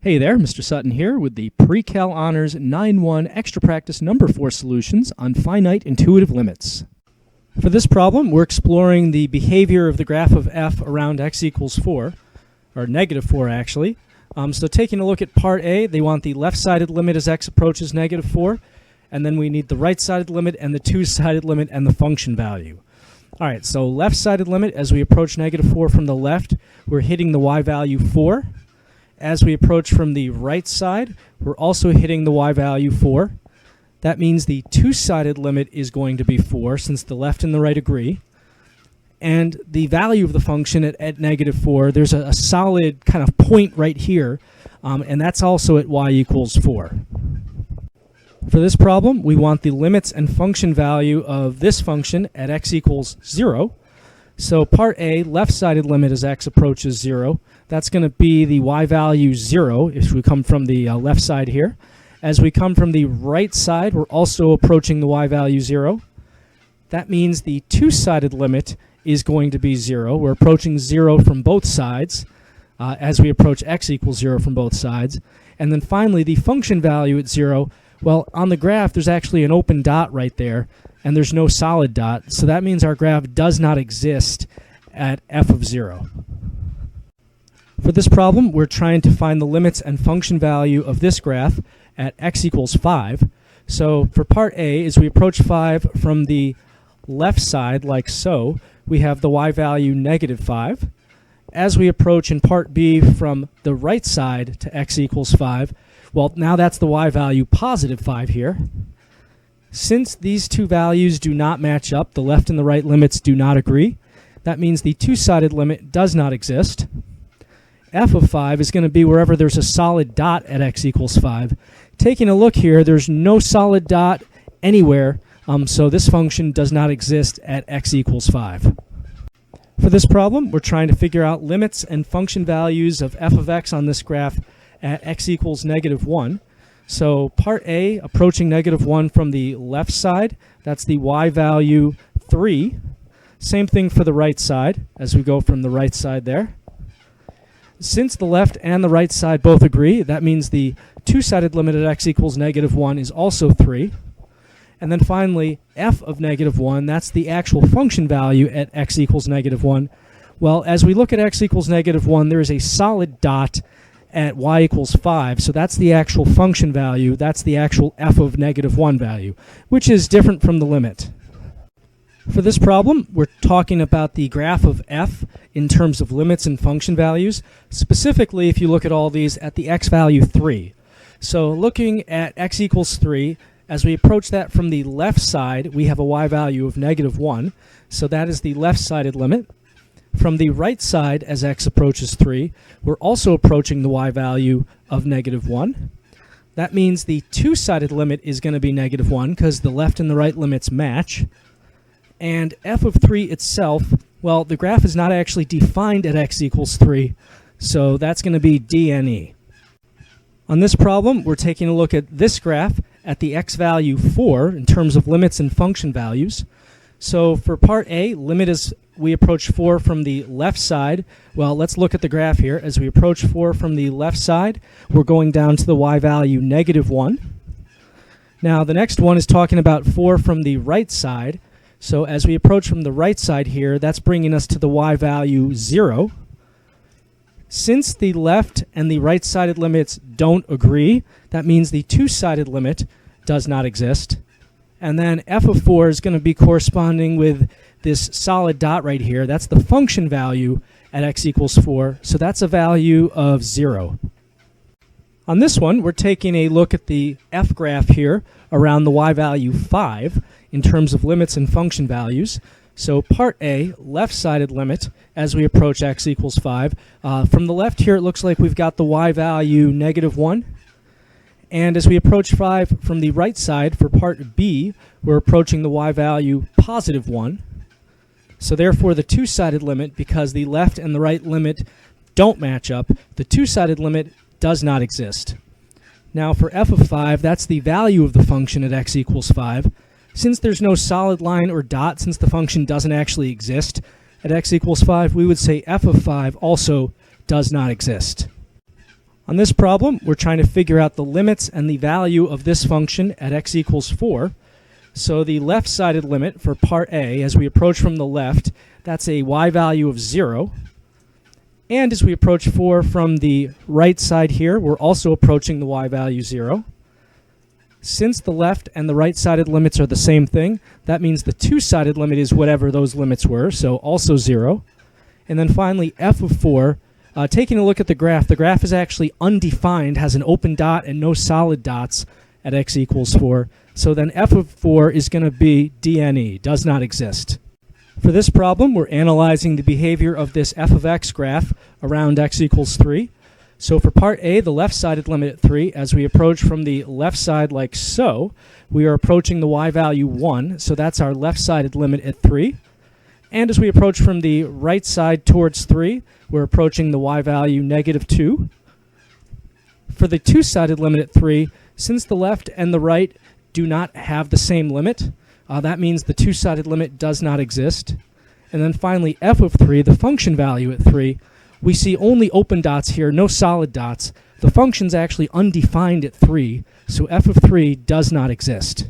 Hey there, Mr. Sutton here with the Pre-Cal Honors 9-1 Extra Practice Number 4 solutions on finite intuitive limits. For this problem, we're exploring the behavior of the graph of f around x equals 4, or negative 4 actually. So taking a look at part A, they want the left-sided limit as x approaches negative 4, and then we need the right-sided limit and the two-sided limit and the function value. Alright, so left-sided limit, as we approach negative 4 from the left, we're hitting the y value 4. As we approach from the right side, we're also hitting the y value 4. That means the two-sided limit is going to be 4, since the left and the right agree. And the value of the function at negative 4, there's a solid kind of point right here, and that's also at y equals 4. For this problem, we want the limits and function value of this function at x equals 0. So part A, left-sided limit as x approaches 0. That's going to be the y value 0 if we come from the left side here. As we come from the right side, we're also approaching the y value 0. That means the two-sided limit is going to be 0. We're approaching 0 from both sides as we approach x equals 0 from both sides. And then finally, the function value at 0, well, on the graph, there's actually an open dot right there, and there's no solid dot. So that means our graph does not exist at f of 0. For this problem, we're trying to find the limits and function value of this graph at x equals 5. So for part A, as we approach 5 from the left side, like so, we have the y value negative 5. As we approach in part B from the right side to x equals 5, well, now that's the y value positive 5 here. Since these two values do not match up, the left and the right limits do not agree, that means the two-sided limit does not exist. F of 5 is going to be wherever there's a solid dot at x equals 5. Taking a look here, there's no solid dot anywhere, so this function does not exist at x equals 5. For this problem, we're trying to figure out limits and function values of f of x on this graph at x equals negative 1. So part A, approaching negative 1 from the left side, that's the y value 3. Same thing for the right side, as we go from the right side there. Since the left and the right side both agree, that means the two-sided limit at x equals negative 1 is also 3. And then finally, f of negative 1, that's the actual function value at x equals negative 1. Well, as we look at x equals negative 1, there is a solid dot at y equals 5, so that's the actual function value, that's the actual f of negative 1 value, which is different from the limit. For this problem, we're talking about the graph of f in terms of limits and function values, specifically if you look at all these at the x value 3. So looking at x equals 3, as we approach that from the left side, we have a y value of negative 1, so that is the left-sided limit. From the right side, as x approaches 3, we're also approaching the y value of negative 1. That means the two-sided limit is going to be negative 1 because the left and the right limits match. And f of 3 itself, well, the graph is not actually defined at x equals 3, so that's going to be dne. On this problem, we're taking a look at this graph at the x value 4 in terms of limits and function values. So for part A, limit as we approach 4 from the left side. Well, let's look at the graph here. As we approach 4 from the left side, we're going down to the y value negative 1. Now, the next one is talking about 4 from the right side. So as we approach from the right side here, that's bringing us to the y value 0. Since the left and the right-sided limits don't agree, that means the two-sided limit does not exist. And then f of 4 is going to be corresponding with this solid dot right here. That's the function value at x equals 4, so that's a value of 0. On this one, we're taking a look at the f graph here around the y value 5 in terms of limits and function values. So part A, left-sided limit, as we approach x equals 5. From the left here, it looks like we've got the y value negative 1. And as we approach 5 from the right side for part B, we're approaching the y value positive 1. So therefore, the two-sided limit, because the left and the right limit don't match up, the two-sided limit does not exist. Now for f of 5, that's the value of the function at x equals 5. Since there's no solid line or dot, since the function doesn't actually exist at x equals 5, we would say f of 5 also does not exist. On this problem, we're trying to figure out the limits and the value of this function at x equals 4. So the left-sided limit for part A, as we approach from the left, that's a y value of 0. And as we approach 4 from the right side here, we're also approaching the y value 0. Since the left and the right-sided limits are the same thing, that means the two-sided limit is whatever those limits were, so also 0. And then finally, f of 4, taking a look at the graph is actually undefined, has an open dot and no solid dots at x equals 4. So then f of 4 is going to be dne, does not exist. For this problem, we're analyzing the behavior of this f of x graph around x equals 3. So for part A, the left-sided limit at 3, as we approach from the left side like so, we are approaching the y value 1, so that's our left-sided limit at 3. And as we approach from the right side towards 3, we're approaching the y value negative 2. For the two-sided limit at 3, since the left and the right do not have the same limit, that means the two-sided limit does not exist. And then finally, f of 3, the function value at 3, we see only open dots here, no solid dots. The function's actually undefined at 3, so f of 3 does not exist.